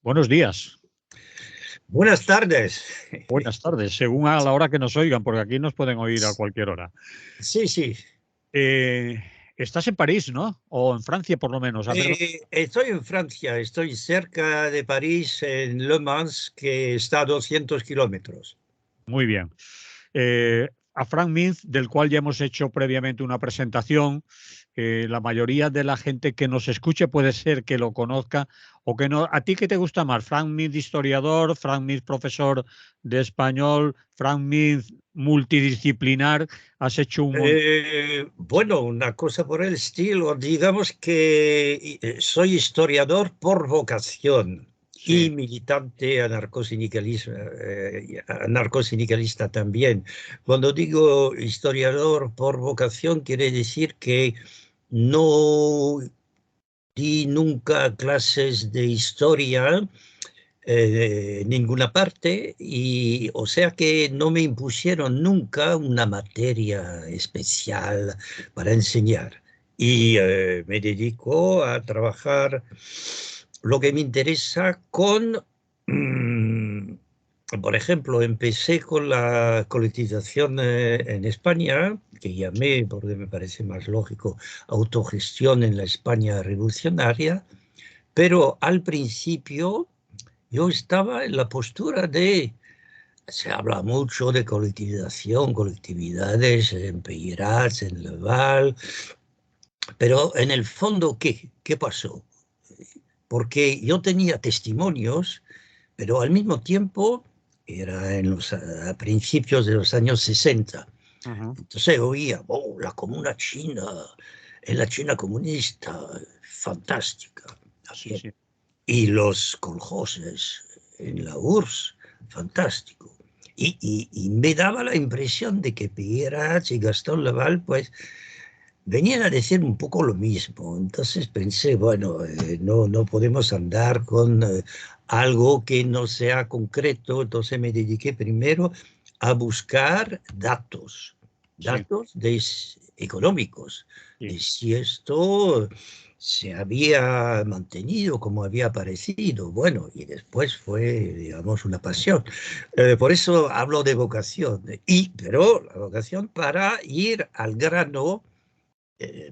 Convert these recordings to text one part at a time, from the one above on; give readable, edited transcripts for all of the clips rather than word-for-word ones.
Buenos días, Buenas tardes. buenas tardes, según a la hora que nos oigan, porque aquí nos pueden oír a cualquier hora. Sí, sí. Eh, Estás en París, ¿no? O en Francia, por lo menos. A ver, Estoy en Francia, estoy cerca de París, en Le Mans, que está a 200 kilómetros. muy bien. A Frank Minth, del cual ya hemos hecho previamente una presentación, la mayoría de la gente que nos escuche puede ser que lo conozca o que no. ¿A ti qué te gusta más? Frank Minth, historiador, Frank Minth, profesor de español, Frank Minth, multidisciplinar. Has hecho un montón. Bueno, una cosa por el estilo, digamos que soy historiador por vocación y Sí. militante anarcosindicalista también. Cuando digo historiador por vocación, quiere decir que no di nunca clases de historia ninguna parte y o sea que no me impusieron nunca una materia especial para enseñar y me dedico a trabajar lo que me interesa con, por ejemplo, empecé con la colectivización en España, que llamé, porque me parece más lógico, autogestión en la España revolucionaria, pero al principio yo estaba en la postura de, se habla mucho de colectivización, colectividades en Peirats, en Laval, pero en el fondo, ¿qué pasó? Porque yo tenía testimonios, pero al mismo tiempo era a principios de los años 60. Ujú. Entonces oía, oh, la comuna china, en la China comunista, fantástica. Sí, sí. Y los coljoses en la URSS, fantástico. Y me daba la impresión de que Pierach y Gastón Laval, pues, venían a decir un poco lo mismo. Entonces pensé, bueno, no podemos andar con algo que no sea concreto. Entonces me dediqué primero a buscar datos, Sí, económicos, sí. de si esto se había mantenido como había parecido. Bueno, y después fue, digamos, una pasión. Por eso hablo de vocación, pero la vocación para ir al grano,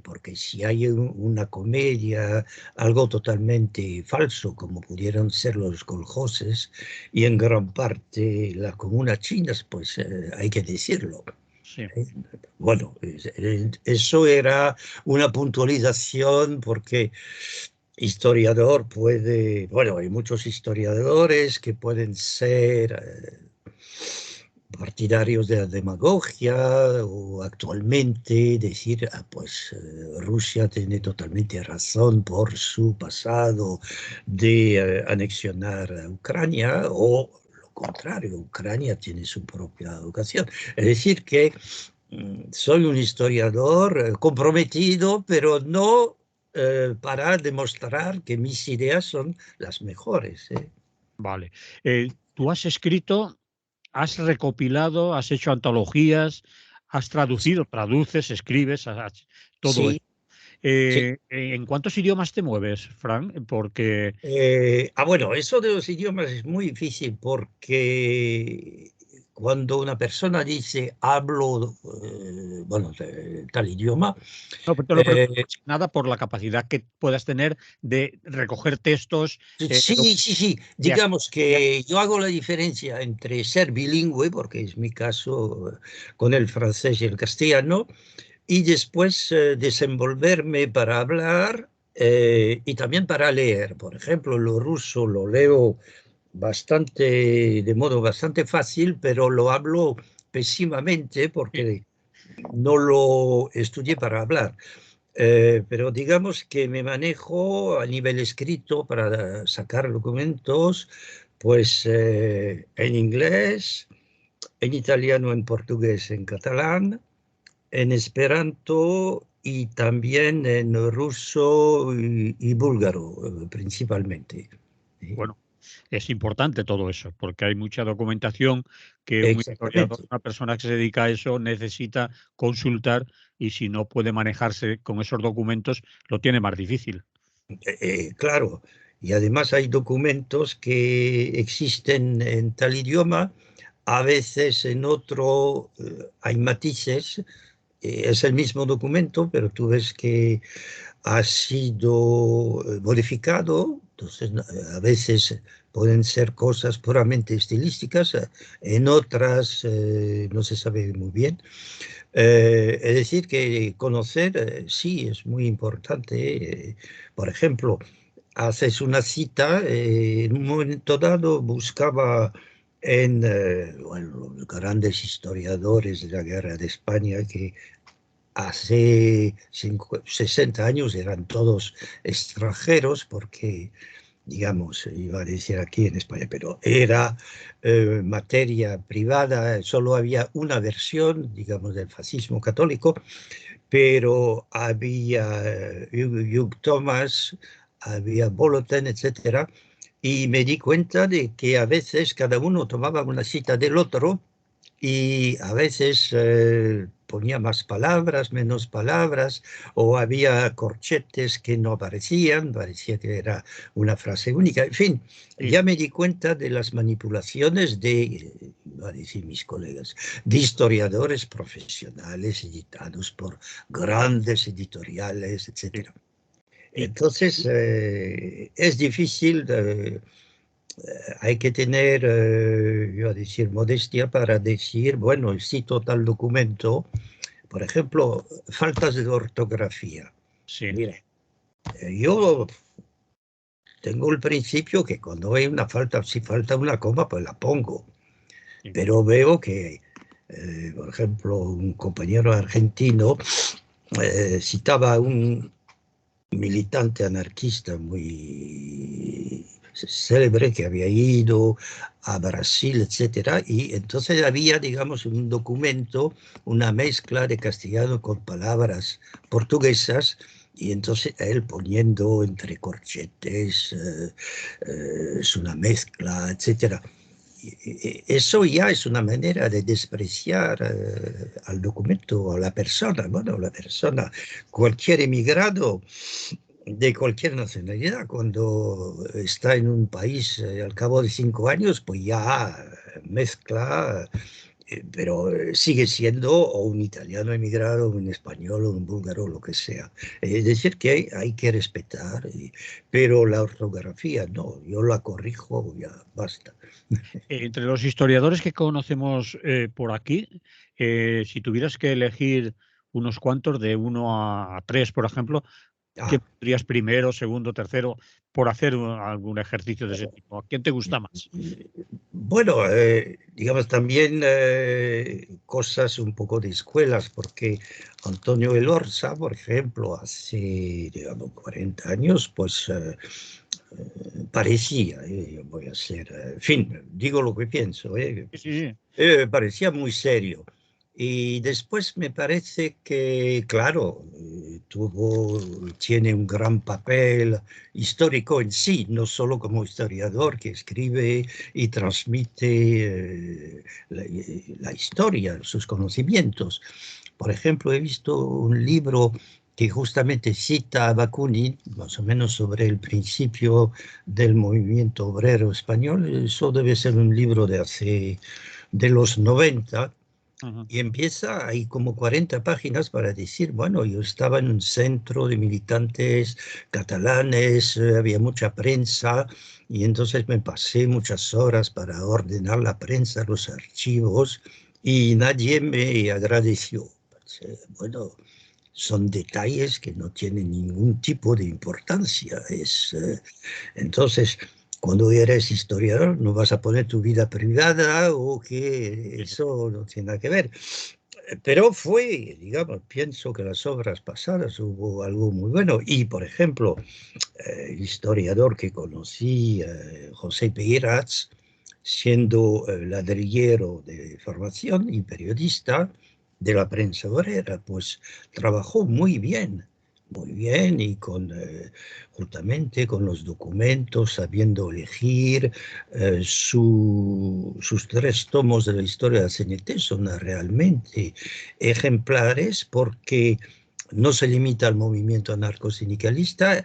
porque si hay una comedia, algo totalmente falso, como pudieron ser los coljoses, y en gran parte las comunas chinas, pues hay que decirlo. Sí. ¿Eh? Bueno, eso era una puntualización porque historiador puede, bueno, hay muchos historiadores que pueden ser partidarios de la demagogia o actualmente decir, ah, pues Rusia tiene totalmente razón por su pasado de anexionar a Ucrania o lo contrario, Ucrania tiene su propia vocación. Es decir, que soy un historiador comprometido, pero no para demostrar que mis ideas son las mejores. Vale. Tú has escrito, has recopilado, has hecho antologías, has traducido, traduces, escribes, todo Sí, eso. sí. ¿En cuántos idiomas te mueves, Frank? Porque Bueno, eso de los idiomas es muy difícil porque cuando una persona dice hablo, bueno, tal idioma, no, pero te lo pregunto eh, más que nada por la capacidad que puedas tener de recoger textos, sí, sí, sí, de as- digamos de- que yo hago la diferencia entre ser bilingüe, porque es mi caso con el francés y el castellano, y después desenvolverme para hablar y también para leer. Por ejemplo, lo ruso lo leo de modo bastante fácil, pero lo hablo pésimamente porque no lo estudié para hablar. Pero digamos que me manejo a nivel escrito para sacar documentos, pues en inglés, en italiano, en portugués, en catalán, en esperanto y también en ruso y búlgaro, principalmente. ¿Sí? bueno, es importante todo eso, porque hay mucha documentación que un historiador, Exactamente. una persona que se dedica a eso, necesita consultar y si no puede manejarse con esos documentos, lo tiene más difícil. Claro. Y además hay documentos que existen en tal idioma, a veces en otro hay matices, es el mismo documento, pero tú ves que ha sido modificado, entonces a veces pueden ser cosas puramente estilísticas, en otras no se sabe muy bien. Es decir, que conocer sí es muy importante. Por ejemplo, haces una cita, en un momento dado buscaba en bueno, los grandes historiadores de la guerra de España que hace 60 años eran todos extranjeros porque, digamos, iba a decir aquí en España, pero era materia privada, solo había una versión, digamos, del fascismo católico, pero había Hugh Thomas, había Boloten, etcétera, y me di cuenta de que a veces cada uno tomaba una cita del otro y a veces ponía más palabras, menos palabras, o había corchetes que no aparecían, parecía que era una frase única. En fin, Sí. ya me di cuenta de las manipulaciones de, iba a decir mis colegas, de historiadores profesionales editados por grandes editoriales, Sí. etcétera. Y, Entonces, es difícil hay que tener, yo a decir, modestia para decir, bueno, cito tal documento, por ejemplo, faltas de ortografía. sí, Mire, yo tengo el principio que cuando hay una falta, si falta una coma, pues la pongo, sí. pero veo que, por ejemplo, un compañero argentino citaba a un militante anarquista muy célebre que había ido a Brasil, etcétera, y entonces había, digamos, un documento, una mezcla de castellano con palabras portuguesas, y entonces él poniendo entre corchetes, es una mezcla, etcétera. Eso ya es una manera de despreciar al documento o a la persona. Bueno, la persona, cualquier emigrado de cualquier nacionalidad, cuando está en un país al cabo de 5 años, pues ya mezcla, pero sigue siendo o un italiano emigrado, un español, o un búlgaro, lo que sea. Es decir, que hay que respetar, pero la ortografía no, yo la corrijo, ya basta. Entre los historiadores que conocemos por aquí, si tuvieras que elegir unos cuantos, de uno a tres, por ejemplo, ¿quién Ah, pondrías primero, segundo, tercero, por hacer algún ejercicio de ese tipo? ¿A quién te gusta más? bueno, digamos también cosas un poco de escuelas, porque Antonio Elorza, por ejemplo, hace, digamos, 40 años, pues parecía, voy a ser, en fin, digo lo que pienso, Sí, sí, sí. parecía muy serio. Y después me parece que, claro, tiene un gran papel histórico en sí, no solo como historiador que escribe y transmite la historia, sus conocimientos. Por ejemplo, he visto un libro que justamente cita a Bakunin, más o menos sobre el principio del movimiento obrero español. Eso debe ser un libro de los 90, Ajá. y empieza ahí como 40 páginas para decir, bueno, yo estaba en un centro de militantes catalanes, había mucha prensa, y entonces me pasé muchas horas para ordenar la prensa, los archivos, y nadie me agradeció. Bueno, son detalles que no tienen ningún tipo de importancia. Entonces, cuando eres historiador, no vas a poner tu vida privada o que Sí, sí. eso no tiene nada que ver. Pero fue, digamos, pienso que las obras pasadas hubo algo muy bueno. Y, por ejemplo, el historiador que conocí, José Peirats, siendo ladrillero de formación y periodista de la prensa obrera, pues trabajó muy bien y con, justamente con los documentos, sabiendo elegir. Sus 3 tomos de la historia de la CNT son realmente ejemplares porque no se limita al movimiento anarcosindicalista,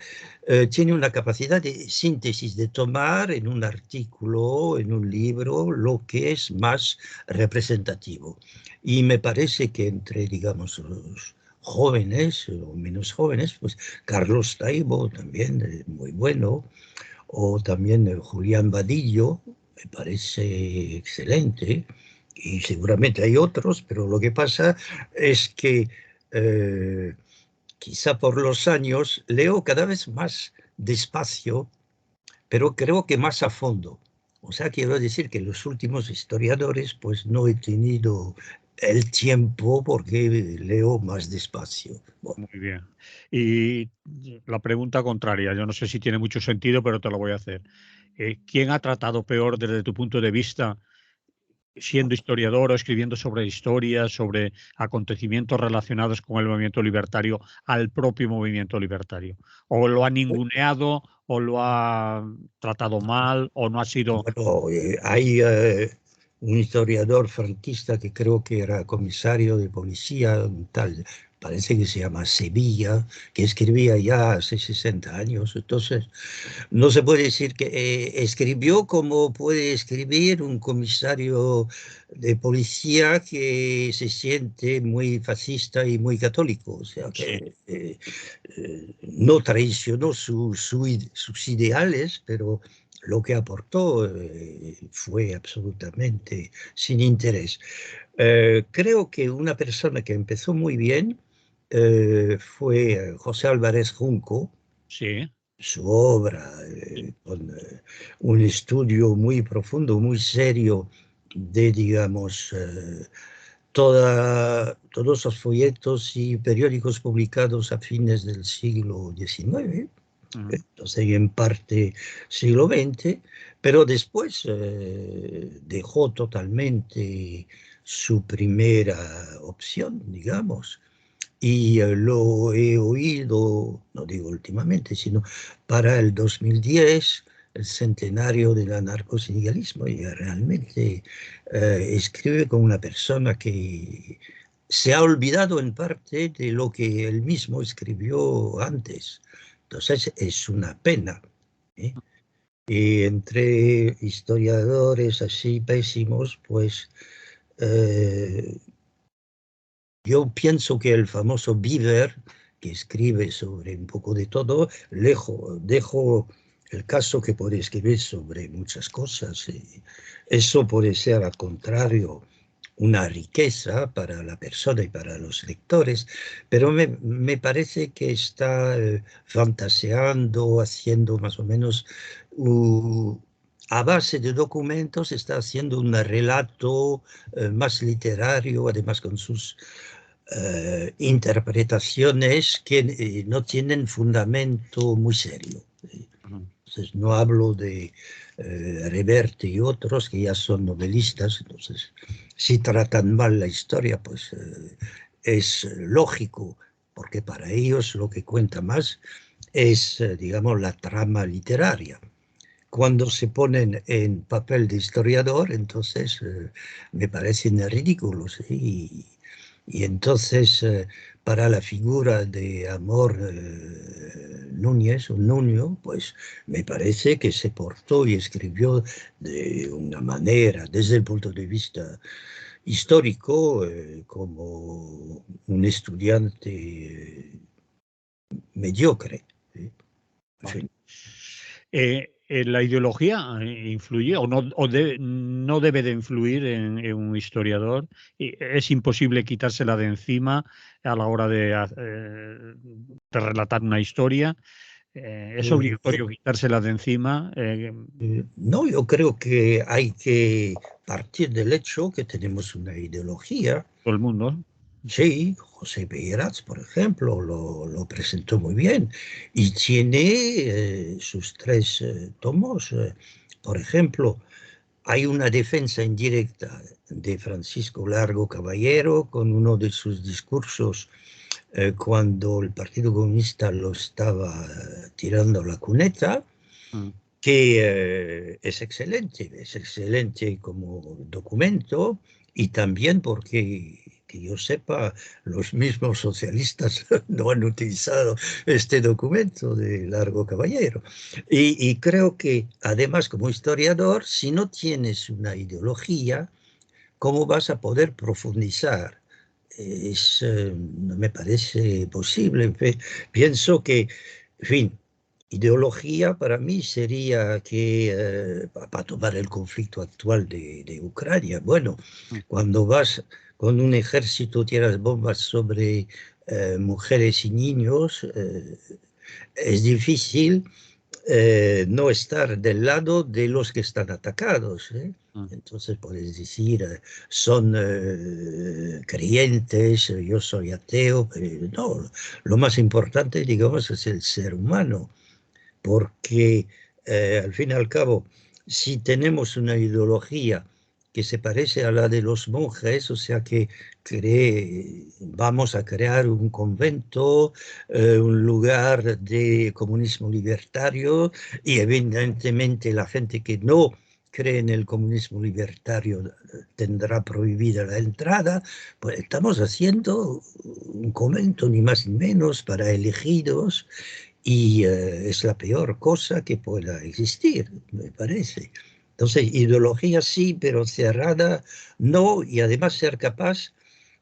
tiene una capacidad de síntesis, de tomar en un artículo, en un libro, lo que es más representativo. Y me parece que entre, digamos, los jóvenes o menos jóvenes, pues Carlos Taibo también, muy bueno, o también Julián Vadillo, me parece excelente, y seguramente hay otros, pero lo que pasa es que eh, quizá por los años leo cada vez más despacio, pero creo que más a fondo. O sea, quiero decir que los últimos historiadores, pues no he tenido el tiempo porque leo más despacio. Bueno, Muy bien. Y la pregunta contraria, yo no sé si tiene mucho sentido, pero te lo voy a hacer. ¿Quién ha tratado peor desde tu punto de vista, siendo historiador o escribiendo sobre historia, sobre acontecimientos relacionados con el movimiento libertario, al propio movimiento libertario? ¿O lo ha ninguneado, o lo ha tratado mal, o no ha sido... bueno, hay un historiador franquista que creo que era comisario de policía, un tal, parece que se llama Sevilla, que escribía ya hace 60 años. Entonces, no se puede decir que escribió como puede escribir un comisario de policía que se siente muy fascista y muy católico. O sea Sí. que no traicionó sus ideales, pero lo que aportó fue absolutamente sin interés. Creo que una persona que empezó muy bien fue José Álvarez Junco, Sí, su obra, con un estudio muy profundo, muy serio de, digamos, todos los folletos y periódicos publicados a fines del siglo XIX, ujú, entonces en parte siglo XX, pero después dejó totalmente su primera opción, digamos, y lo he oído, no digo últimamente, sino para el 2010, el centenario del anarcosindicalismo, y realmente escribe como una persona que se ha olvidado en parte de lo que él mismo escribió antes. Entonces es una pena, ¿eh? Y entre historiadores así pésimos, pues eh, yo pienso que el famoso Beaver, que escribe sobre un poco de todo, dejo el caso que puede escribir sobre muchas cosas. Y eso puede ser, al contrario, una riqueza para la persona y para los lectores, pero me parece que está fantaseando, haciendo más o menos, uh, a base de documentos, está haciendo un relato más literario, además con sus interpretaciones que no tienen fundamento muy serio. ujú. Entonces, no hablo de Reverte y otros que ya son novelistas, entonces, si tratan mal la historia, pues es lógico, porque para ellos lo que cuenta más es, digamos, la trama literaria. Cuando se ponen en papel de historiador, entonces me parecen ridículos. Y entonces, para la figura de Amor Núñez, o Nuño, pues me parece que se portó y escribió de una manera, desde el punto de vista histórico, como un estudiante mediocre. ¿Sí? En Vale. fin. ¿La ideología influye o no, no debe de influir en un historiador? ¿Es imposible quitársela de encima a la hora de relatar una historia? ¿Es Eh, obligatorio quitársela de encima? No, yo creo que hay que partir del hecho que tenemos una ideología. Todo el mundo. Sí, José Peirats, por ejemplo, lo presentó muy bien y tiene sus tres tomos. Por ejemplo, hay una defensa indirecta de Francisco Largo Caballero con uno de sus discursos cuando el Partido Comunista lo estaba tirando a la cuneta, Mm, que es excelente como documento y también porque que yo sepa, los mismos socialistas no han utilizado este documento de Largo Caballero. Y creo que, además, como historiador, si no tienes una ideología, ¿cómo vas a poder profundizar? No me parece posible. Pienso que, en fin, ideología para mí sería que, para tomar el conflicto actual de Ucrania, bueno, Mm. cuando vas con un ejército, tiras bombas sobre mujeres y niños, es difícil no estar del lado de los que están atacados, ¿eh? Mm. Entonces puedes decir, son creyentes, yo soy ateo, pero no, lo más importante, digamos, es el ser humano, porque al fin y al cabo, si tenemos una ideología que se parece a la de los monjes, o sea que vamos a crear un convento, un lugar de comunismo libertario, y evidentemente la gente que no cree en el comunismo libertario tendrá prohibida la entrada, pues estamos haciendo un convento ni más ni menos para elegidos, y es la peor cosa que pueda existir, me parece. Entonces, ideología sí, pero cerrada no, y además ser capaz,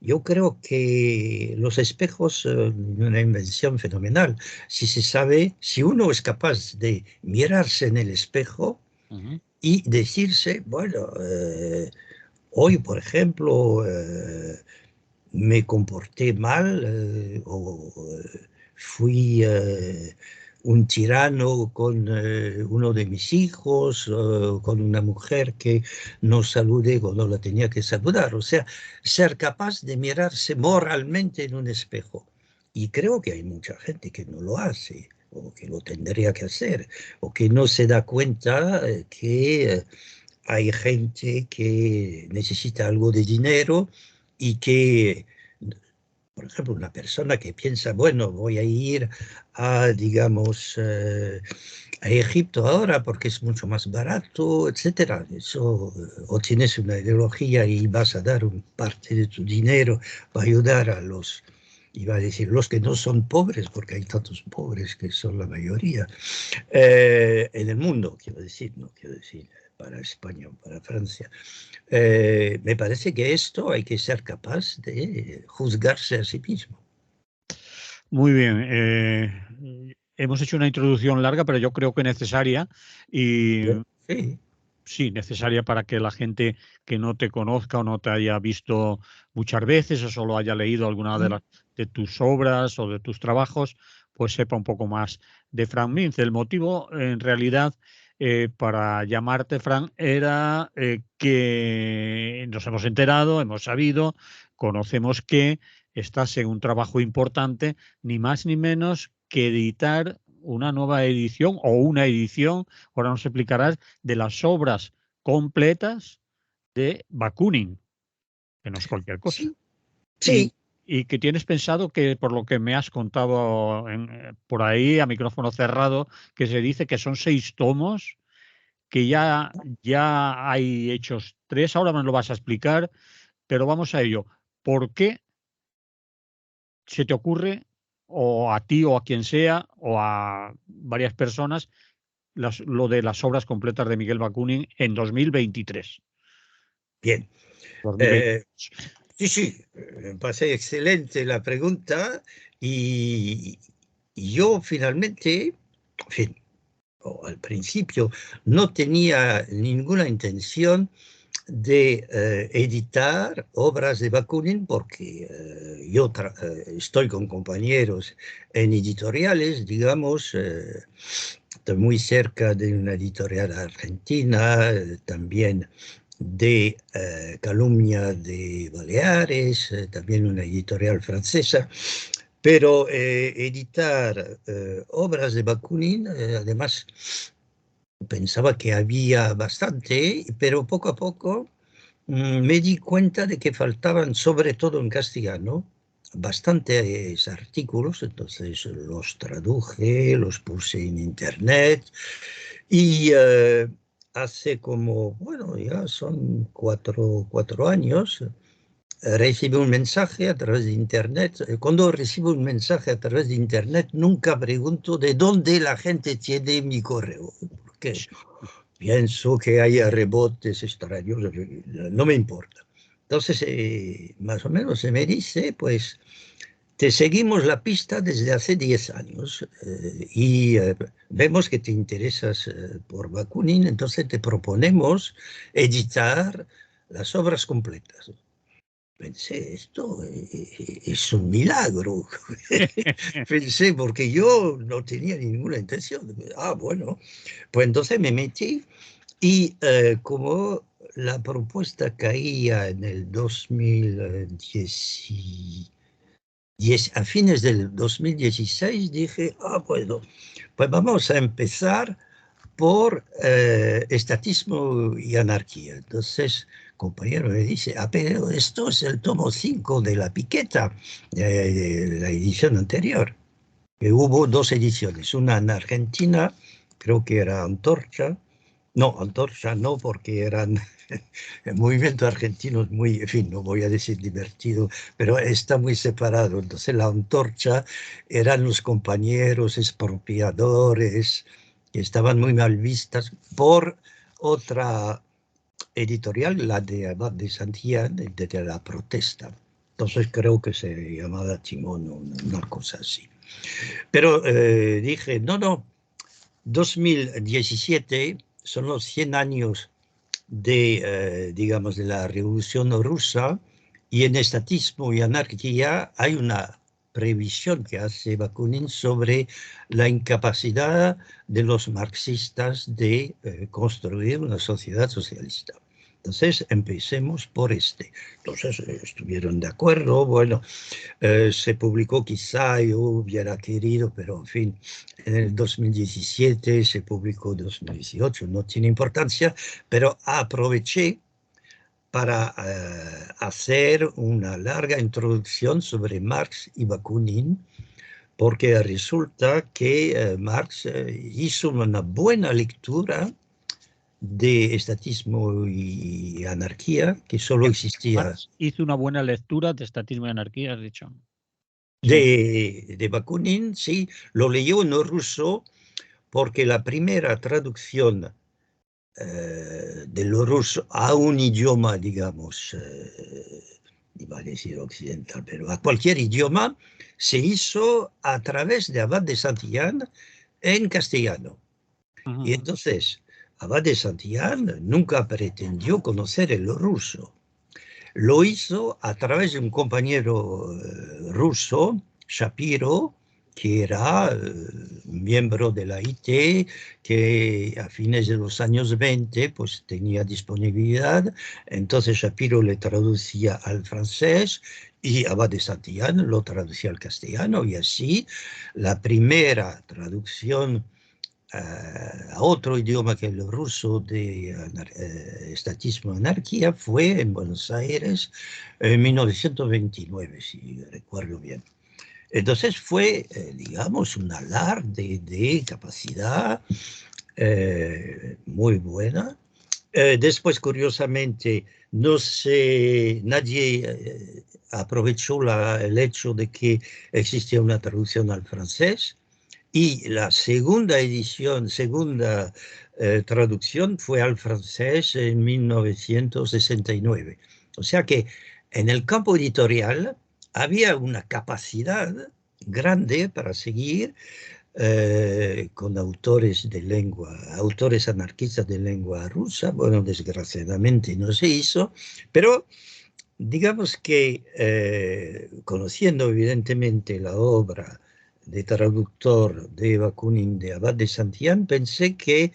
yo creo que los espejos son una invención fenomenal. Si se sabe, si uno es capaz de mirarse en el espejo Ujú. y decirse, bueno, hoy, por ejemplo, me comporté mal, o fui un tirano con uno de mis hijos, con una mujer que no saludé cuando la tenía que saludar. O sea, ser capaz de mirarse moralmente en un espejo. Y creo que hay mucha gente que no lo hace, o que lo tendría que hacer, o que no se da cuenta que hay gente que necesita algo de dinero y que, por ejemplo, una persona que piensa, bueno, voy a ir a, digamos, a Egipto ahora porque es mucho más barato, etcétera. Eso, o tienes una ideología y vas a dar parte de tu dinero para ayudar a los, iba a decir, los que no son pobres, porque hay tantos pobres que son la mayoría, en el mundo, quiero decir, no quiero decir para España o para Francia. Me parece que esto hay que ser capaz de juzgarse a sí mismo. Muy bien. Hemos hecho una introducción larga, pero yo creo que necesaria y Sí. sí, necesaria para que la gente que no te conozca o no te haya visto muchas veces o solo haya leído alguna de tus obras o de tus trabajos, pues sepa un poco más de Frank Minz. El motivo, en realidad, para llamarte Frank era que nos hemos enterado, hemos sabido, conocemos que estás en un trabajo importante, ni más ni menos que editar una nueva edición o una edición, ahora nos explicarás, de las obras completas de Bakunin, que no es cualquier cosa. Sí, Y, sí, y que tienes pensado que, por lo que me has contado por ahí, a micrófono cerrado, que se dice que son 6 tomos, que ya hay hechos 3, ahora me lo vas a explicar, pero vamos a ello. ¿Por qué se te ocurre, o a ti o a quien sea, o a varias personas, lo de las obras completas de Miguel Bakunin en 2023? bien. 2020. Eh, sí, sí, me parece excelente la pregunta, y, y yo finalmente, en fin, o al principio, no tenía ninguna intención de editar obras de Bakunin porque yo estoy con compañeros en editoriales, digamos, estoy muy cerca de una editorial argentina, también de Calumnia de Baleares, también una editorial francesa, pero editar obras de Bakunin, además pensaba que había bastante, pero poco a poco me di cuenta de que faltaban, sobre todo en castellano, bastantes artículos, entonces los traduje, los puse en internet, y hace como, bueno, ya son cuatro años, recibo un mensaje a través de Internet. Cuando recibo un mensaje a través de Internet, nunca pregunto de dónde la gente tiene mi correo, porque pienso que haya rebotes extraños, no me importa. Entonces, más o menos se me dice, pues, te seguimos la pista desde hace 10 años y vemos que te interesas por Bakunin, entonces te proponemos editar las obras completas. Pensé, esto es un milagro. Pensé, porque yo no tenía ninguna intención. Ah, bueno, pues entonces me metí y como la propuesta caía en el 2010, a fines del 2016, dije, ah, bueno, pues vamos a empezar por estatismo y anarquía. Entonces, compañero me dice, ah, pero esto es el tomo 5 de La Piqueta, de la edición anterior. Que hubo dos ediciones, una en Argentina, creo que era Antorcha. No, Antorcha no, porque eran el movimiento argentino es muy, en fin, no voy a decir divertido, pero está muy separado. Entonces la Antorcha eran los compañeros expropiadores que estaban muy mal vistas por otra editorial, la de Abad de Santillán, de la protesta. Entonces creo que se llamaba Timón o una cosa así. Pero dije, no, no, 2017 son los 100 años de, digamos, de la Revolución Rusa, y en estatismo y anarquía hay una previsión que hace Bakunin sobre la incapacidad de los marxistas de construir una sociedad socialista. Entonces, empecemos por este. Entonces, estuvieron de acuerdo. Bueno, se publicó, quizá yo hubiera querido, pero en fin, en el 2017 se publicó 2018, no tiene importancia, pero aproveché para hacer una larga introducción sobre Marx y Bakunin, porque resulta que Marx hizo una buena lectura de estatismo y anarquía, que solo existía Marx hizo una buena lectura de estatismo y anarquía, has dicho. Sí. de Bakunin, sí, lo leyó en ruso, porque la primera traducción del ruso a un idioma, digamos, iba a decir occidental, pero a cualquier idioma, se hizo a través de Abad de Santillán en castellano. Y entonces, Abad de Santillán nunca pretendió conocer el ruso. Lo hizo a través de un compañero ruso, Shapiro, que era miembro de la IT, que a fines de los años 20 pues, tenía disponibilidad. Entonces Shapiro le traducía al francés y Abad de Santillán lo traducía al castellano, y así la primera traducción a otro idioma que el ruso de estatismo anarquía fue en Buenos Aires en 1929, si recuerdo bien. Entonces fue, digamos, un alarde de capacidad muy buena. Después, curiosamente, no sé, nadie aprovechó el hecho de que existía una traducción al francés. Y la segunda edición, segunda traducción fue al francés en 1969. O sea que en el campo editorial había una capacidad grande para seguir con autores anarquistas de lengua rusa. Bueno, desgraciadamente no se hizo, pero digamos que conociendo evidentemente la obra de traductor de Bakunin de Abad de Santillán, pensé que,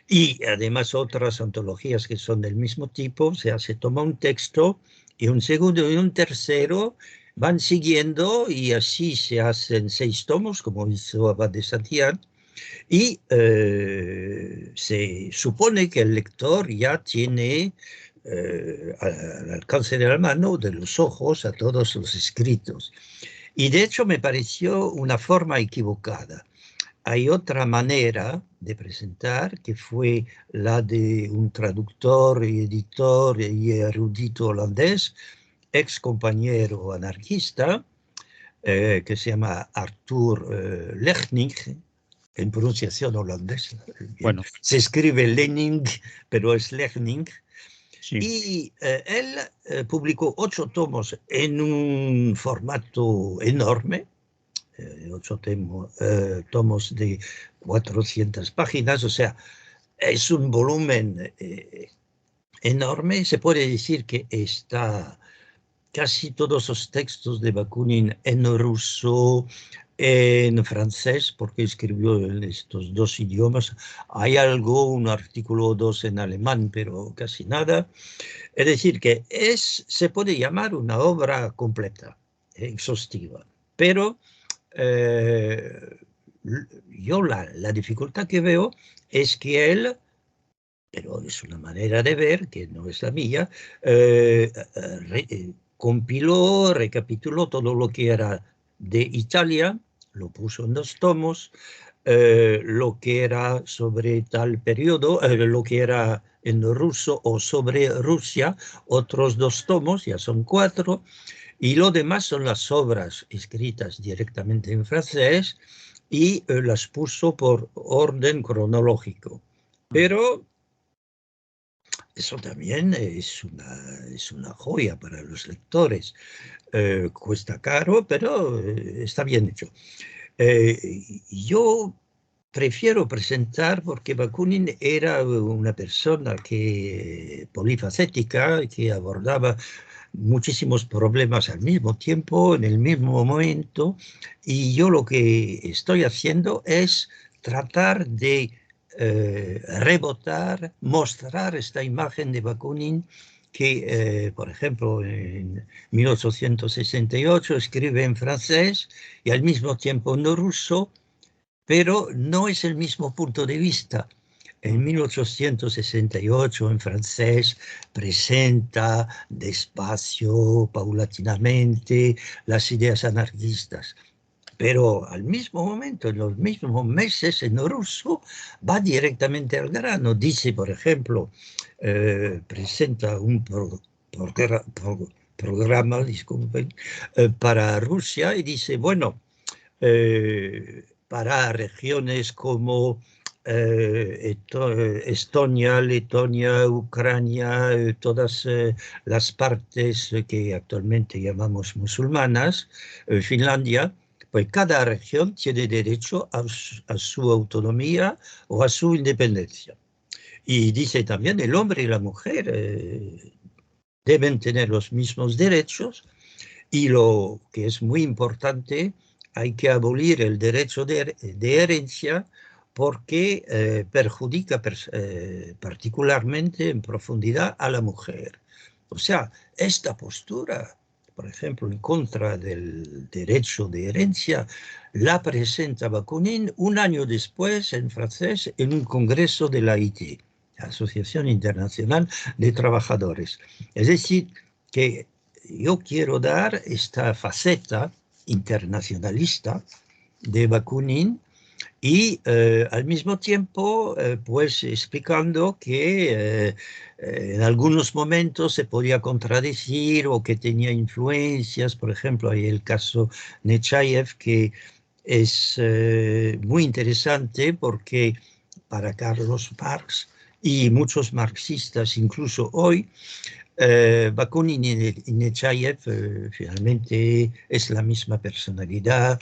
y además otras antologías que son del mismo tipo, o sea, se toma un texto y un segundo y un tercero van siguiendo, y así se hacen 6 tomos, como hizo Abad de Santillán, y se supone que el lector ya tiene al alcance de la mano, de los ojos, a todos los escritos. Y de hecho me pareció una forma equivocada. Hay otra manera de presentar, que fue la de un traductor y editor y erudito holandés, ex compañero anarquista, que se llama Arthur Lechning, en pronunciación holandesa. Bueno, Se escribe Lenin, pero es Lechning. sí. Y él publicó 8 tomos en un formato enorme, 8 tomos de 400 páginas, o sea, es un volumen enorme. Se puede decir que está casi todos los textos de Bakunin en ruso, en francés, porque escribió en estos 2 idiomas. Hay algo, un artículo o 2 en alemán, pero casi nada. Es decir, que se puede llamar una obra completa, exhaustiva. Pero eh, yo la dificultad que veo es que él, pero es una manera de ver que no es la mía, compiló, recapituló todo lo que era de Italia, lo puso en 2 tomos, lo que era sobre tal periodo, lo que era en ruso o sobre Rusia, otros 2 tomos, ya son 4, y lo demás son las obras escritas directamente en francés y las puso por orden cronológico. Pero eso también es una joya para los lectores. Cuesta caro, pero está bien hecho. Yo prefiero presentar, porque Bakunin era una persona polifacética, que abordaba muchísimos problemas al mismo tiempo, en el mismo momento, y yo lo que estoy haciendo es tratar de rebotar, mostrar esta imagen de Bakunin que, por ejemplo, en 1868 escribe en francés y al mismo tiempo en ruso, pero no es el mismo punto de vista. En 1868, en francés, presenta despacio, paulatinamente, las ideas anarquistas. Pero al mismo momento, en los mismos meses, en ruso, va directamente al grano. Dice, por ejemplo, presenta un programa, disculpen, para Rusia y dice, bueno, para regiones como Estonia, Letonia, Ucrania, todas las partes que actualmente llamamos musulmanas, Finlandia, pues cada región tiene derecho a su autonomía o a su independencia. Y dice también el hombre y la mujer deben tener los mismos derechos, y lo que es muy importante, hay que abolir el derecho de herencia, porque perjudica particularmente en profundidad a la mujer. O sea, esta postura, por ejemplo, en contra del derecho de herencia, la presenta Bakunin un año después en francés en un congreso de la AIT, Asociación Internacional de Trabajadores. Es decir, que yo quiero dar esta faceta internacionalista de Bakunin y al mismo tiempo pues explicando que en algunos momentos se podía contradecir o que tenía influencias. Por ejemplo, hay el caso Nechayev, que es muy interesante porque para Carlos Marx y muchos marxistas incluso hoy, Bakunin y Nechayev finalmente es la misma personalidad,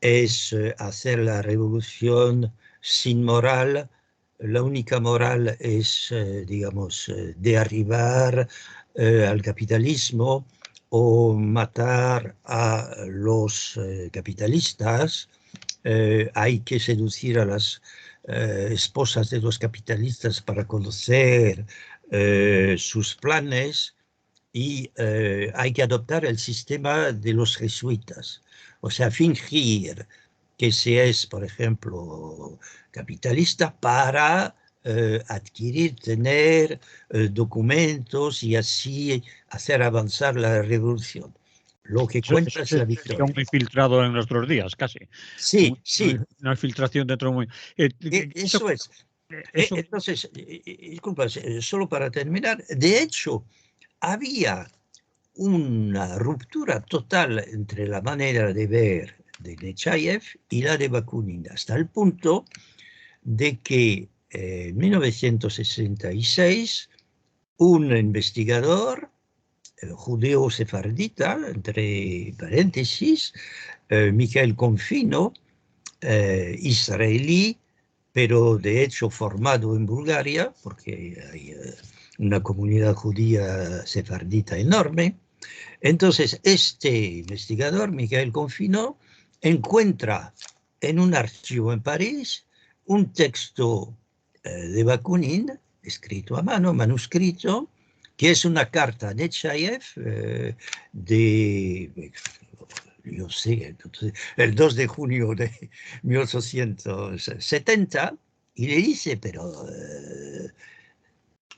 es hacer la revolución sin moral. La única moral es, digamos, derribar al capitalismo o matar a los capitalistas. Hay que seducir a las esposas de los capitalistas para conocer sus planes, y hay que adoptar el sistema de los jesuitas. O sea, fingir que se es, por ejemplo, capitalista para adquirir, tener documentos y así hacer avanzar la revolución. Lo que cuenta Eso es la sería victoria. un infiltrado en nuestros días, casi. Sí, sí, Una infiltración dentro de muy. Eso, eso es. eso, Entonces, disculpa, solo para terminar, de hecho, había una ruptura total entre la manera de ver de Nechayev y la de Bakunin, hasta el punto de que en 1966 un investigador judeo-sefardita, entre paréntesis, Michael Confino, israelí, pero de hecho formado en Bulgaria, porque hay una comunidad judía sefardita enorme. Entonces, este investigador, Michael Confino, encuentra en un archivo en París un texto de Bakunin, escrito a mano, manuscrito, que es una carta a Nechayev yo sé, el 2 de junio de 1870, y le dice, pero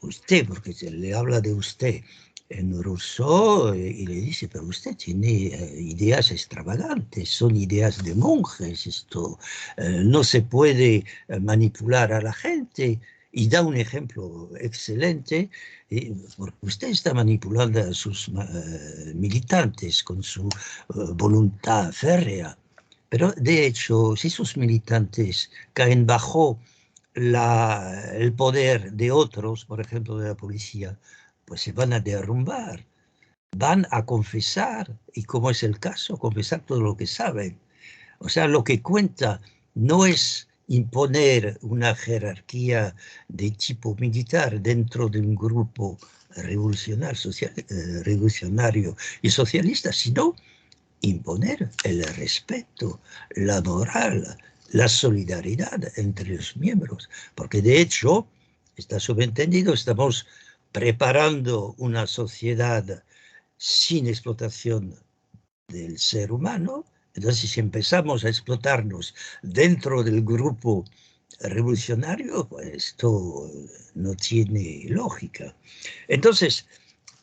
usted, porque se le habla de usted en ruso, y le dice, pero usted tiene ideas extravagantes, son ideas de monjes, esto no se puede manipular a la gente, y da un ejemplo excelente, porque usted está manipulando a sus militantes con su voluntad férrea, pero de hecho, si sus militantes caen bajo el poder de otros, por ejemplo de la policía, pues se van a derrumbar, van a confesar, y como es el caso, confesar todo lo que saben. O sea, lo que cuenta no es imponer una jerarquía de tipo militar dentro de un grupo revolucionario y socialista, sino imponer el respeto, la moral, la solidaridad entre los miembros, porque de hecho, está subentendido, estamos preparando una sociedad sin explotación del ser humano. Entonces, si empezamos a explotarnos dentro del grupo revolucionario, pues esto no tiene lógica. Entonces,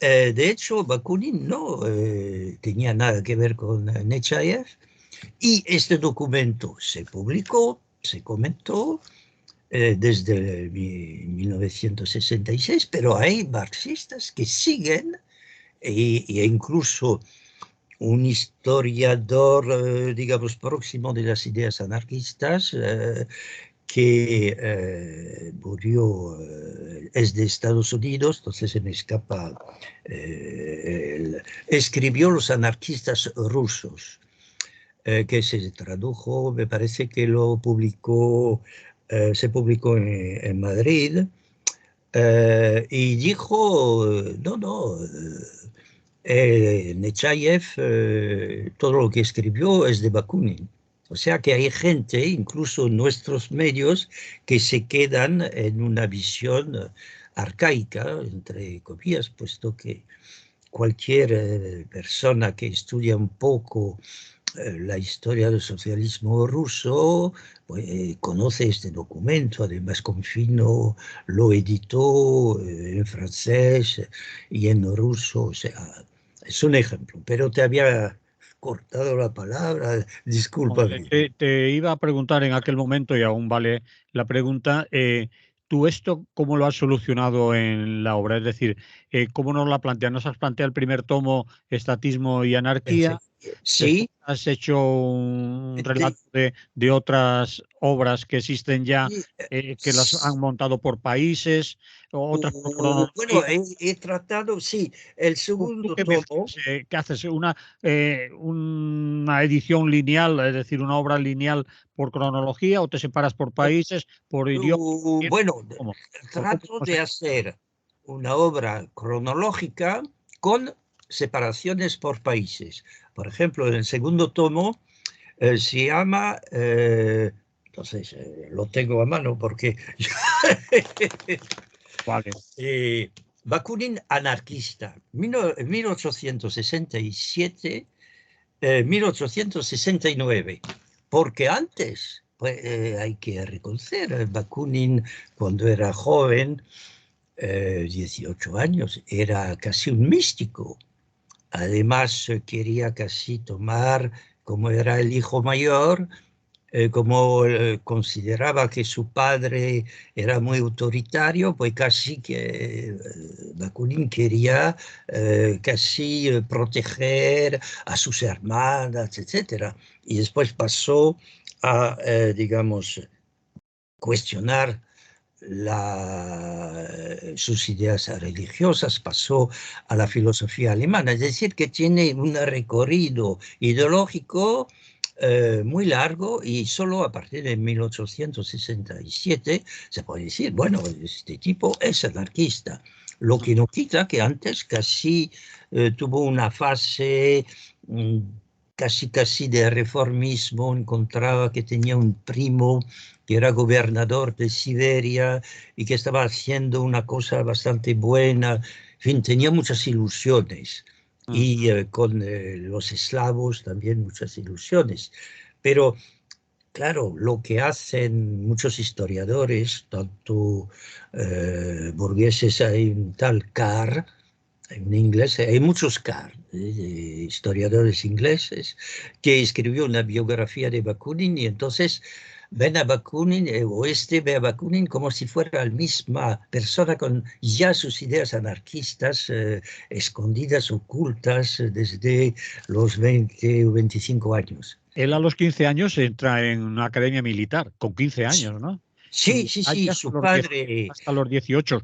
de hecho, Bakunin no tenía nada que ver con Nechayev, y este documento se publicó, se comentó desde 1966, pero hay marxistas que siguen, e incluso un historiador, digamos, próximo de las ideas anarquistas, que murió, es de Estados Unidos, entonces se me escapa, escribió Los anarquistas rusos, que se tradujo, me parece que lo publicó, se publicó en Madrid, y dijo, no, Nechayev, todo lo que escribió es de Bakunin. O sea que hay gente, incluso en nuestros medios, que se quedan en una visión arcaica, entre comillas, puesto que cualquier persona que estudia un poco la historia del socialismo ruso pues, conoce este documento. Además, Confino lo editó en francés y en ruso. O sea, es un ejemplo, pero te había cortado la palabra, No, discúlpame. te iba a preguntar en aquel momento, y aún vale la pregunta, ¿tú esto cómo lo has solucionado en la obra? Es decir, ¿cómo nos la planteas? ¿Nos has planteado el primer tomo, Estatismo y Anarquía? Sí, Después has hecho un relato de otras obras que existen ya, que las han montado por países, o otras por bueno, cronología. he tratado, sí, el ¿Tú segundo qué tomo. mezclas? ¿Qué haces? ¿Una edición lineal, es decir, una obra lineal por cronología, o te separas por países, por idioma? Bueno, ¿Cómo? trato ¿Cómo de hacer una obra cronológica con separaciones por países. Por ejemplo, en el segundo tomo se llama, entonces lo tengo a mano porque vale, Bakunin anarquista, 1867, 1869, porque antes, pues, hay que reconocer, Bakunin cuando era joven, 18 años, era casi un místico. Además, quería casi tomar, como era el hijo mayor, como consideraba que su padre era muy autoritario, pues casi que Bakunin quería casi proteger a sus hermanas, etcétera. Y después pasó a, digamos, cuestionar sus ideas religiosas, pasó a la filosofía alemana, es decir, que tiene un recorrido ideológico muy largo y solo a partir de 1867 se puede decir, bueno, este tipo es anarquista, lo que no quita que antes casi tuvo una fase casi de reformismo, encontraba que tenía un primo que era gobernador de Siberia y que estaba haciendo una cosa bastante buena. En fin, tenía muchas ilusiones y con los eslavos también muchas ilusiones. Pero claro, lo que hacen muchos historiadores, tanto burgueses, hay un tal Carr, en inglés, hay muchos Carr, historiadores ingleses, que escribió una biografía de Bakunin y entonces ven a Bakunin, o este ve a Bakunin como si fuera la misma persona con ya sus ideas anarquistas escondidas, ocultas desde los 20 o 25 años. Él a los 15 años entra en una academia militar, con 15 años, ¿no? Y Sí, sí, está sí, allí su padre, hasta los 18, sí,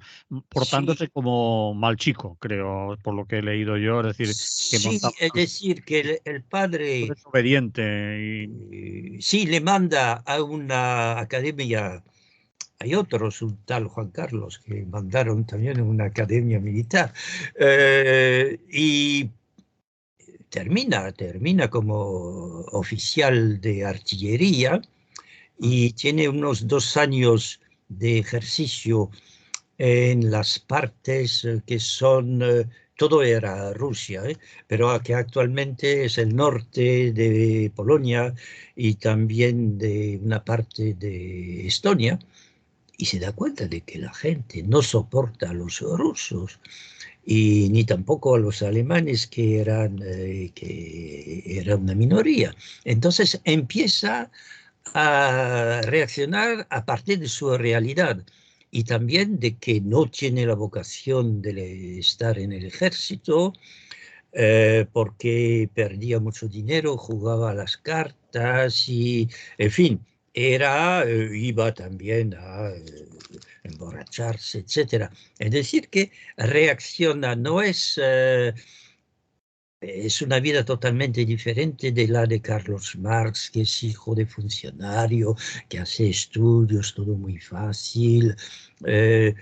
portándose como mal chico, creo, por lo que he leído yo, es decir, que sí, montaba es decir, que el padre desobediente y sí le manda a una academia. Hay otros, un tal Juan Carlos, que mandaron también a una academia militar. Y termina como oficial de artillería y tiene unos 2 años de ejercicio en las partes que son, todo era Rusia, pero que actualmente es el norte de Polonia y también de una parte de Estonia, y se da cuenta de que la gente no soporta a los rusos y ni tampoco a los alemanes que era una minoría. Entonces empieza a reaccionar a partir de su realidad y también de que no tiene la vocación de estar en el ejército, porque perdía mucho dinero, jugaba a las cartas y, en fin, iba también a emborracharse, etcétera. Es decir, que reacciona, no es una vida totalmente diferente de la de Carlos Marx, que es hijo de funcionario, que hace estudios, todo muy fácil. Eh,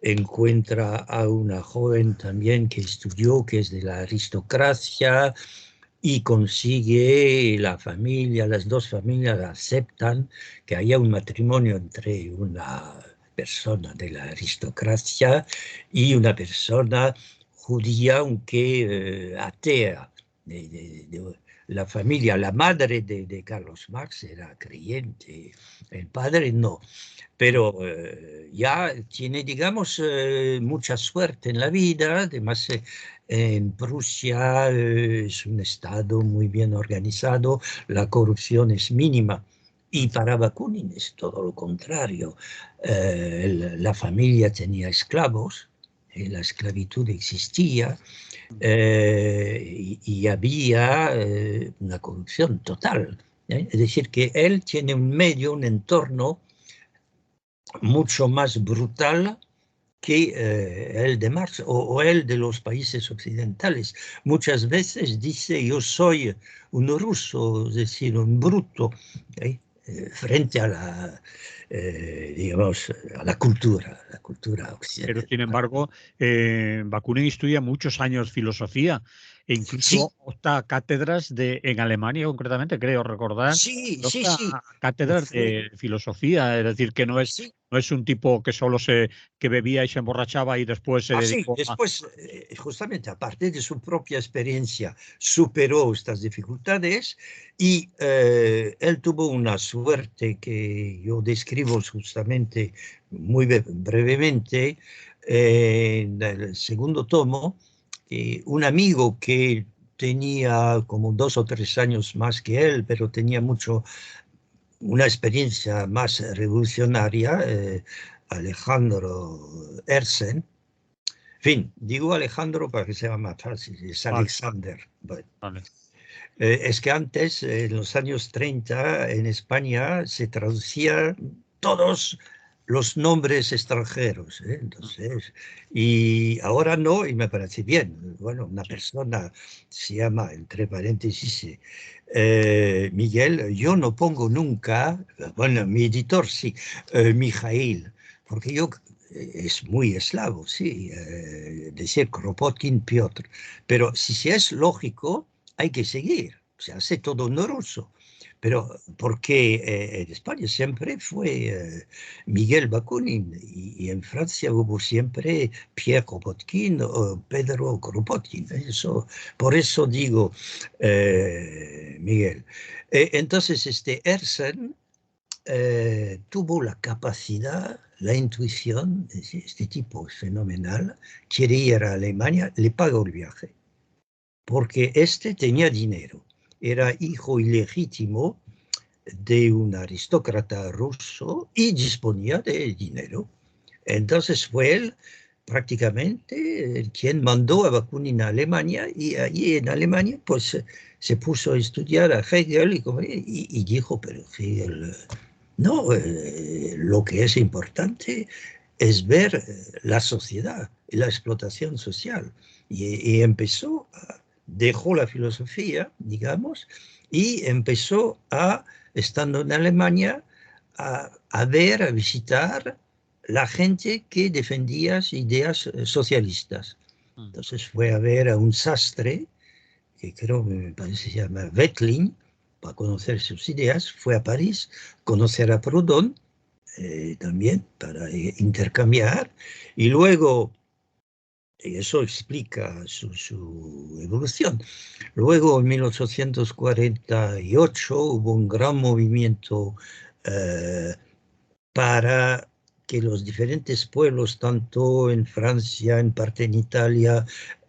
Encuentra a una joven también que estudió, que es de la aristocracia, y consigue la familia, las dos familias aceptan que haya un matrimonio entre una persona de la aristocracia y una persona judía, aunque atea. La familia, la madre de Carlos Marx era creyente, el padre no, pero ya tiene, digamos, mucha suerte en la vida. Además, en Prusia es un estado muy bien organizado, la corrupción es mínima. Y para Bakunin es todo lo contrario. La familia tenía esclavos, la esclavitud existía, y había una corrupción total. Es decir, que él tiene un medio, un entorno mucho más brutal que el de Marx o el de los países occidentales. Muchas veces dice yo soy un ruso, es decir, un bruto, frente a digamos, a la cultura pero sin occidental. embargo, Bakunin estudia muchos años filosofía e incluso Sí, opta cátedras en Alemania, concretamente, creo recordar, sí, sí, opta sí. cátedras Fue, de filosofía, es decir, que sí. no es un tipo que que bebía y se emborrachaba y después se Ah, sí, dedicó a. después, justamente a partir de su propia experiencia, superó estas dificultades y él tuvo una suerte que yo describo justamente muy brevemente en el segundo tomo. Un amigo que tenía como 2 o 3 años más que él, pero tenía mucho una experiencia más revolucionaria, Alejandro Herzen. En fin, digo Alejandro para que sea más fácil, es Vale, Alexander. Bueno, vale. es que antes, en los años 30, en España se traducían todos los nombres extranjeros, ¿eh? Entonces, y ahora no, y me parece bien. Bueno, una Sí. persona se llama, entre paréntesis, Miguel, yo no pongo nunca, bueno, mi editor sí, Mijail, porque yo es muy eslavo, sí, decir Kropotkin, Piotr, pero si es lógico, hay que seguir, se hace todo en ruso. Pero porque en España siempre fue Miguel Bakunin y en Francia hubo siempre Pierre Kropotkin o Pedro Kropotkin. Eso, por eso digo, Miguel. Entonces, este Herzen tuvo la capacidad, la intuición, este tipo es fenomenal, quiere ir a Alemania, le paga el viaje porque este tenía dinero, era hijo ilegítimo de un aristócrata ruso y disponía de dinero. Entonces fue él prácticamente quien mandó a Bakunin a Alemania y allí en Alemania pues se puso a estudiar a Hegel y dijo, pero Hegel, no, lo que es importante es ver la sociedad y la explotación social. Y empezó dejó la filosofía, digamos, y empezó a, estando en Alemania, a ver, a visitar la gente que defendía ideas socialistas. Mm. Entonces fue a ver a un sastre, que creo que me parece se llama Wettling, para conocer sus ideas, fue a París, conocer a Proudhon, también para intercambiar, y luego y eso explica su evolución. Luego, en 1848, hubo un gran movimiento eh, para que los diferentes pueblos, tanto en Francia, en parte en Italia,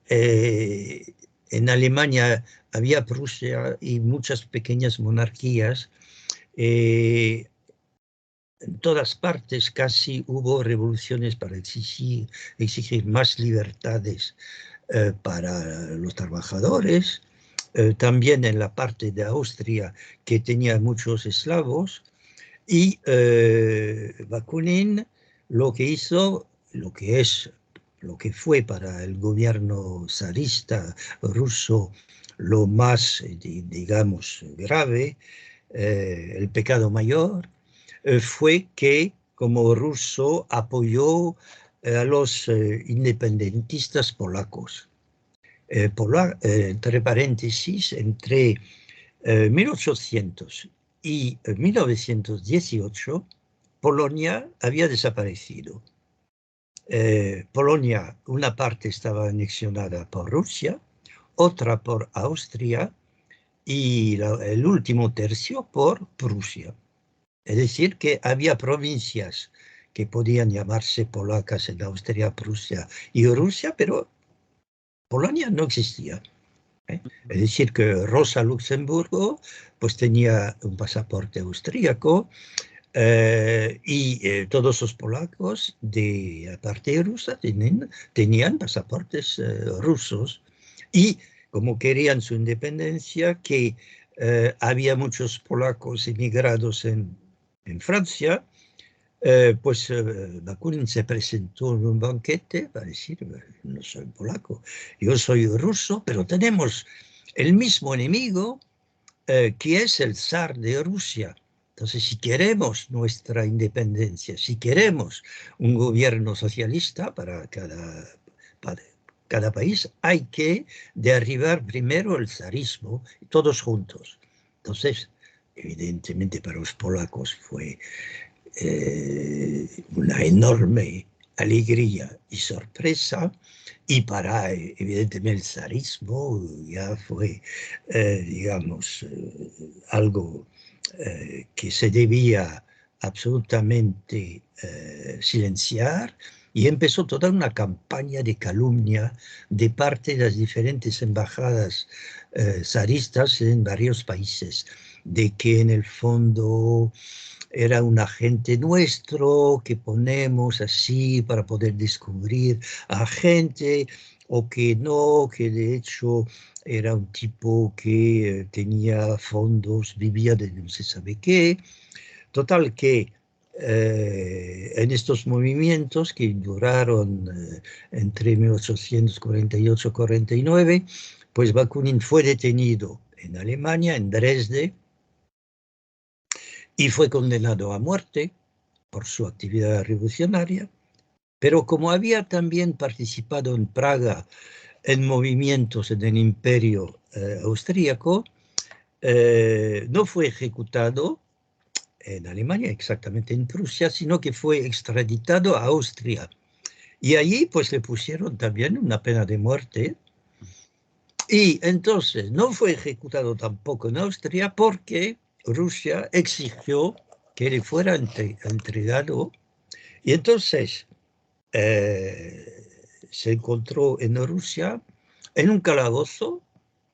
en Alemania había Prusia y muchas pequeñas monarquías, eh, en todas partes casi hubo revoluciones para exigir más libertades para los trabajadores, también en la parte de Austria que tenía muchos eslavos, y Bakunin lo que hizo, lo que fue para el gobierno zarista ruso lo más, digamos, grave, el pecado mayor, fue que como ruso apoyó a los independentistas polacos. Entre paréntesis, entre 1800 y 1918, Polonia había desaparecido. Polonia, una parte estaba anexionada por Rusia, otra por Austria y el último tercio por Prusia. Es decir, que había provincias que podían llamarse polacas en Austria, Prusia y Rusia, pero Polonia no existía. Es decir, que Rosa Luxemburgo pues tenía un pasaporte austríaco y todos los polacos de parte rusa tenían pasaportes rusos y como querían su independencia, que había muchos polacos emigrados en Francia, pues Bakunin se presentó en un banquete para decir, no soy polaco, yo soy ruso, pero tenemos el mismo enemigo que es el zar de Rusia. Entonces, si queremos nuestra independencia, si queremos un gobierno socialista para cada país, hay que derribar primero el zarismo, todos juntos. Entonces, evidentemente para los polacos fue una enorme alegría y sorpresa, y para, evidentemente, el zarismo ya fue, digamos, algo que se debía absolutamente silenciar, y empezó toda una campaña de calumnia de parte de las diferentes embajadas zaristas en varios países. de que en el fondo era un agente nuestro que ponemos así para poder descubrir a gente, o que no, que de hecho era un tipo que tenía fondos, vivía de no se sabe qué. Total que en estos movimientos que duraron entre 1848 y 49, pues Bakunin fue detenido en Alemania, en Dresde, y fue condenado a muerte por su actividad revolucionaria, pero como había también participado en Praga en movimientos en el Imperio austríaco, no fue ejecutado en Alemania, exactamente en Prusia, sino que fue extraditado a Austria. Y allí pues le pusieron también una pena de muerte. Y entonces no fue ejecutado tampoco en Austria porque Rusia exigió que le fuera entregado. Y entonces se encontró en Rusia en un calabozo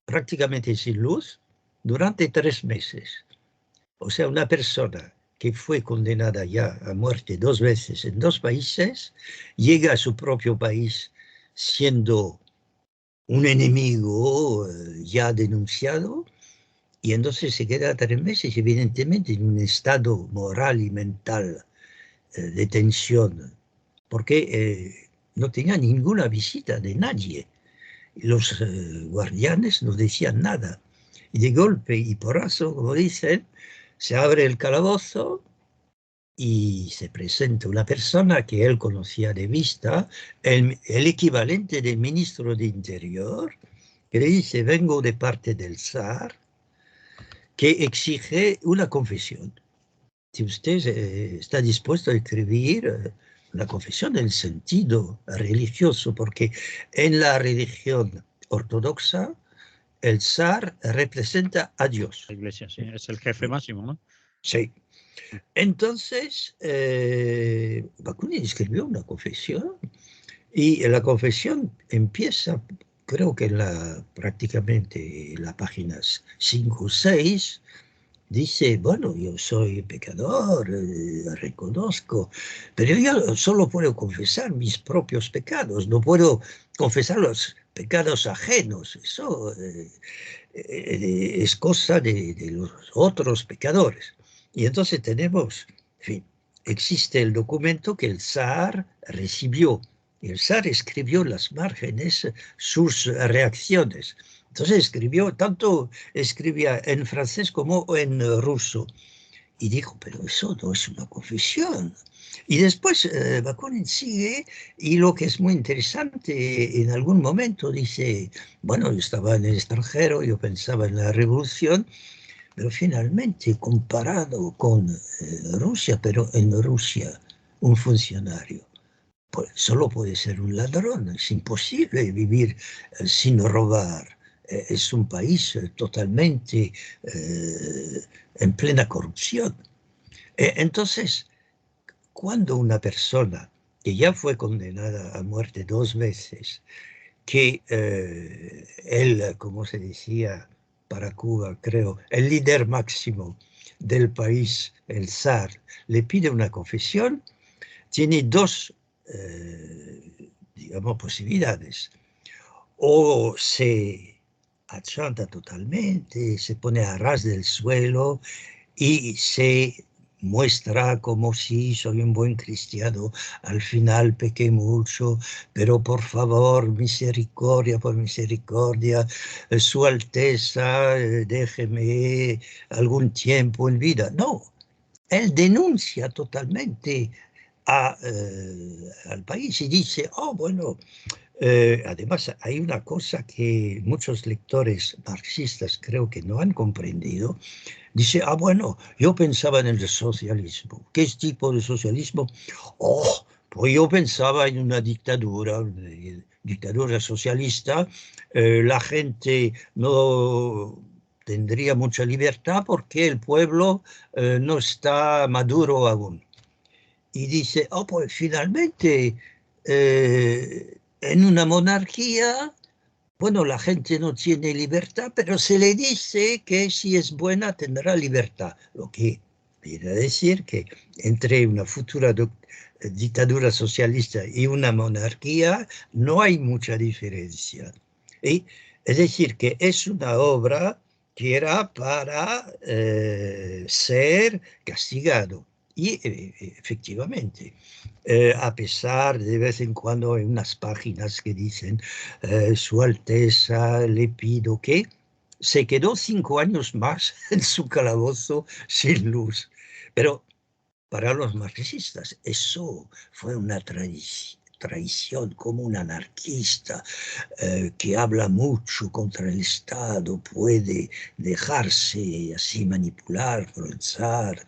prácticamente sin luz durante 3 meses. O sea, una persona que fue condenada ya a muerte 2 veces en 2 países, llega a su propio país siendo un enemigo ya denunciado, y entonces se queda 3 meses, evidentemente, en un estado moral y mental de tensión, porque no tenía ninguna visita de nadie. Los guardianes no decían nada. Y de golpe y porrazo, como dicen, se abre el calabozo y se presenta una persona que él conocía de vista, el equivalente del ministro de Interior, que le dice: vengo de parte del zar, que exige una confesión. Si usted está dispuesto a escribir una confesión en el sentido religioso, porque en la religión ortodoxa el zar representa a Dios. La Iglesia, sí, es el jefe máximo, ¿no? Sí. Entonces, Bakunin escribió una confesión, y la confesión empieza, creo que prácticamente en las páginas 5 o 6, dice: bueno, yo soy pecador, reconozco, pero yo solo puedo confesar mis propios pecados, no puedo confesar los pecados ajenos. Eso es cosa de los otros pecadores. Y entonces tenemos, en fin, existe el documento que el zar recibió. El zar escribió en las márgenes sus reacciones. Entonces escribió, tanto escribía en francés como en ruso. Y dijo: pero eso no es una confesión. Y después Bakunin sigue, y lo que es muy interesante, en algún momento dice: bueno, yo estaba en el extranjero, yo pensaba en la revolución, pero finalmente, comparado con Rusia, pero en Rusia un funcionario pues solo puede ser un ladrón, es imposible vivir sin robar. Es un país totalmente en plena corrupción. Entonces, cuando una persona que ya fue condenada a muerte 2 veces, que él, como se decía para Cuba, creo, el líder máximo del país, el zar, le pide una confesión, tiene dos, digamos, posibilidades. O se achanta totalmente, se pone a ras del suelo y se muestra como si soy un buen cristiano, al final pequé mucho, pero por favor, misericordia, por misericordia, su Alteza, déjeme algún tiempo en vida. No, él denuncia totalmente al país y dice: oh, bueno, además hay una cosa que muchos lectores marxistas creo que no han comprendido. Dice: ah, bueno, yo pensaba en el socialismo. ¿Qué tipo de socialismo? Oh, pues yo pensaba en una dictadura socialista. La gente no tendría mucha libertad porque el pueblo no está maduro aún. Y dice: oh, pues finalmente, en una monarquía bueno, la gente no tiene libertad, pero se le dice que si es buena tendrá libertad, lo que viene a decir que entre una futura dictadura socialista y una monarquía no hay mucha diferencia. Y es decir, que es una obra que era para ser castigado. Y efectivamente, a pesar de vez en cuando hay unas páginas que dicen Su Alteza le pido que se quedó 5 años más en su calabozo sin luz. Pero para los marxistas eso fue una traición, como un anarquista que habla mucho contra el Estado puede dejarse así manipular por el zar.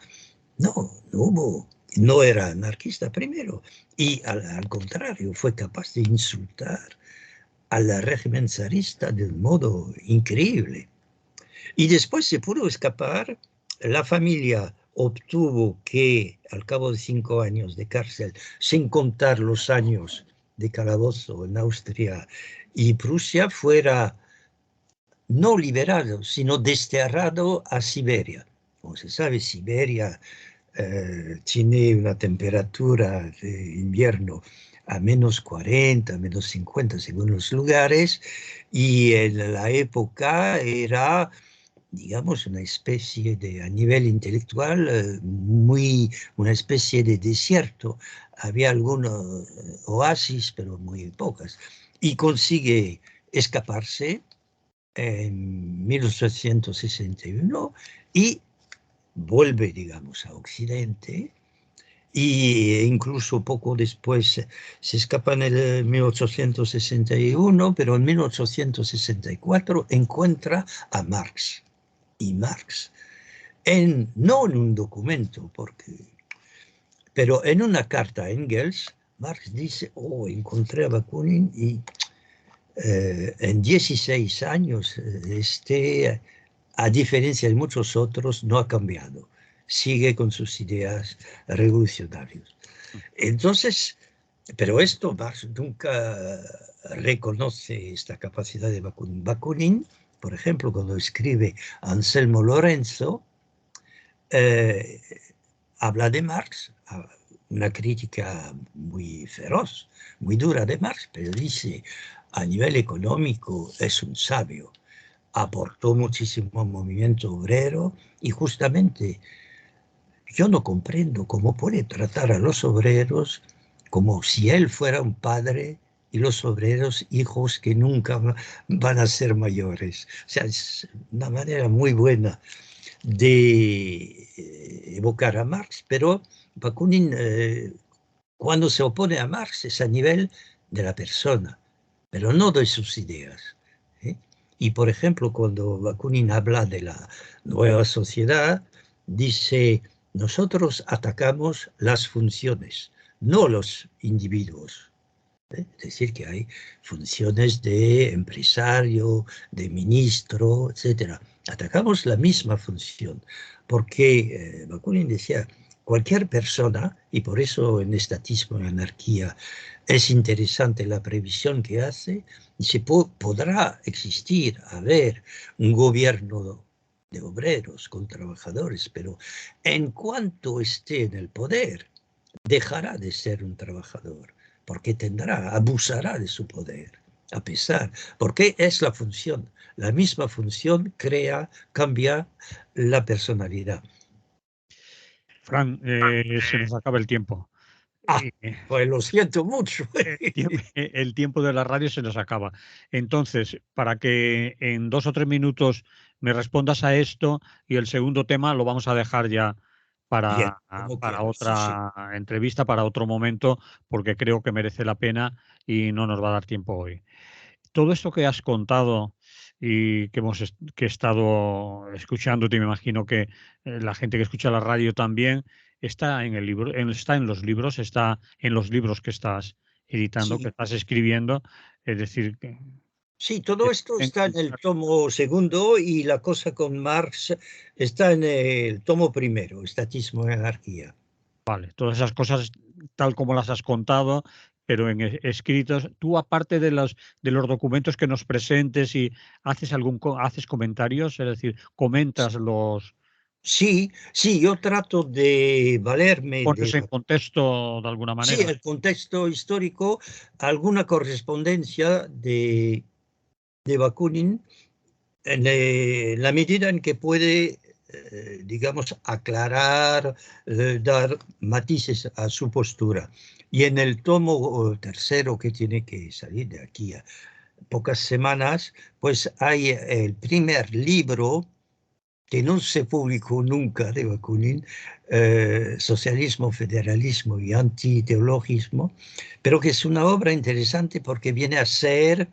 No era anarquista primero y al contrario fue capaz de insultar al régimen zarista de un modo increíble. Y después se pudo escapar, la familia obtuvo que al cabo de 5 años de cárcel, sin contar los años de calabozo en Austria y Prusia, fuera no liberado, sino desterrado a Siberia. Como se sabe, Siberia tiene una temperatura de invierno a -40, -50 según los lugares, y en la época era, digamos, una especie de, a nivel intelectual, una especie de desierto. Había algunos oasis, pero muy pocas. Y consigue escaparse en 1861 y vuelve, digamos, a Occidente, e incluso poco después se escapa en el 1861, pero en 1864 encuentra a Marx. Y Marx, no en un documento, pero en una carta a Engels, Marx dice, encontré a Bakunin y en 16 años a diferencia de muchos otros, no ha cambiado. Sigue con sus ideas revolucionarias. Entonces, pero esto Marx nunca reconoce esta capacidad de Bakunin. Bakunin, por ejemplo, cuando escribe Anselmo Lorenzo, habla de Marx, una crítica muy feroz, muy dura de Marx, pero dice, a nivel económico es un sabio, aportó muchísimo al movimiento obrero y justamente yo no comprendo cómo puede tratar a los obreros como si él fuera un padre y los obreros hijos que nunca van a ser mayores. O sea, es una manera muy buena de evocar a Marx, pero Bakunin, cuando se opone a Marx, es a nivel de la persona, pero no de sus ideas. ¿Eh? Y, por ejemplo, cuando Bakunin habla de la nueva sociedad, dice, nosotros atacamos las funciones, no los individuos. Es decir, que hay funciones de empresario, de ministro, etc. Atacamos la misma función, porque Bakunin decía, cualquier persona, y por eso en estatismo y anarquía es interesante la previsión que hace, dice, podrá existir, haber un gobierno de obreros con trabajadores, pero en cuanto esté en el poder, dejará de ser un trabajador porque abusará de su poder, a pesar, porque es la función, la misma función cambia la personalidad. Fran, se nos acaba el tiempo. Ah, pues lo siento mucho. El tiempo de la radio se nos acaba. Entonces, para que en 2 o 3 minutos me respondas a esto y el segundo tema lo vamos a dejar ya Bien, para, como para quieras, sí, sí. otra entrevista, para otro momento, porque creo que merece la pena y no nos va a dar tiempo hoy. Todo esto que has contado y que he estado escuchándote, me imagino que la gente que escucha la radio también está en el libro, está en los libros, está en los libros que estás editando, que Sí, estás escribiendo, es decir, sí, todo esto está en el encontrar, tomo segundo y la cosa con Marx está en el tomo primero, Estatismo y Anarquía. vale, todas esas cosas tal como las has contado, pero en escritos, tú aparte de los documentos que nos presentes y haces comentarios, es decir, comentas los, Sí, sí, yo trato de valerme pones de en contexto de alguna sí, manera. el contexto histórico, alguna correspondencia de Bakunin en la medida en que puede, digamos, aclarar, dar matices a su postura. Y en el tomo tercero que tiene que salir de aquí a pocas semanas, pues hay el primer libro que no se publicó nunca de Bakunin, Socialismo, Federalismo y Antiteologismo, pero que es una obra interesante porque viene a ser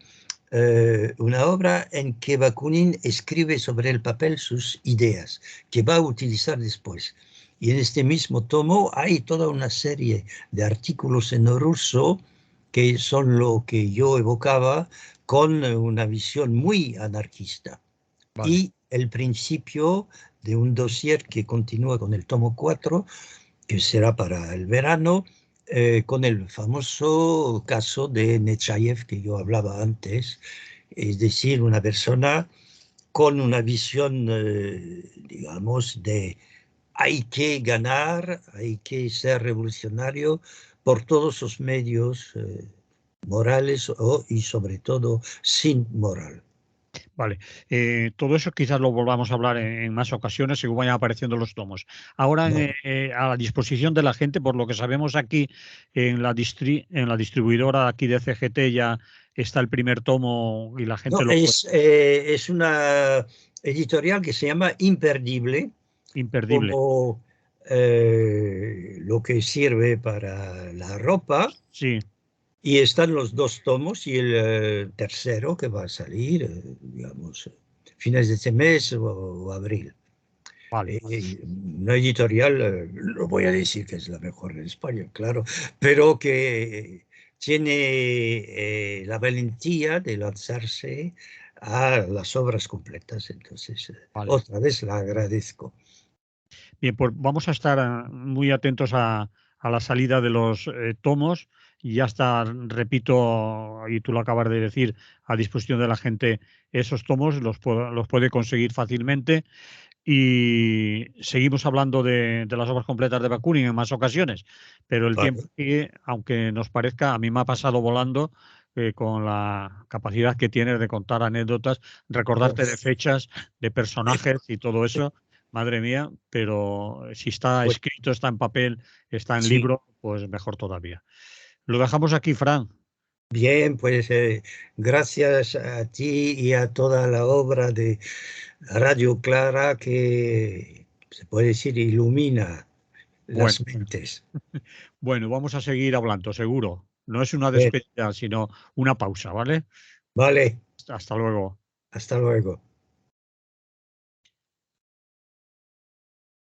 una obra en que Bakunin escribe sobre el papel sus ideas, que va a utilizar después. Y en este mismo tomo hay toda una serie de artículos en ruso que son lo que yo evocaba con una visión muy anarquista Vale. y el principio de un dossier que continúa con el tomo 4, que será para el verano, con el famoso caso de Nechayev que yo hablaba antes, es decir, una persona con una visión, digamos, de hay que ganar, hay que ser revolucionario por todos los medios morales y sobre todo sin moral. Vale, todo eso quizás lo volvamos a hablar en más ocasiones según vayan apareciendo los tomos. Ahora Vale. a la disposición de la gente, por lo que sabemos aquí en la distribuidora aquí de CGT ya está el primer tomo y la gente No, lo puede. es una editorial que se llama Imperdible, Imperdible. como lo que sirve para la ropa, Sí, y están los dos tomos y el tercero que va a salir, digamos, fines de este mes o abril. vale. Una editorial, no voy a decir que es la mejor de España, claro, pero que tiene la valentía de lanzarse a las obras completas. Entonces, Vale. otra vez la agradezco. Bien, pues vamos a estar muy atentos a la salida de los tomos y ya está, repito, y tú lo acabas de decir, a disposición de la gente esos tomos, los puede conseguir fácilmente y seguimos hablando de las obras completas de Bakunin en más ocasiones, pero el tiempo Vale, sigue, aunque nos parezca, a mí me ha pasado volando con la capacidad que tienes de contar anécdotas, recordarte de fechas, de personajes y todo eso. Madre mía, pero si está pues escrito, está en papel, está en sí. libro, pues mejor todavía. Lo dejamos aquí, Fran. Bien, pues gracias a ti y a toda la obra de Radio Clara que se puede decir ilumina Bueno, las mentes. bueno, vamos a seguir hablando, seguro. No es una Bien, despedida, sino una pausa, ¿vale? vale, Hasta luego. hasta luego.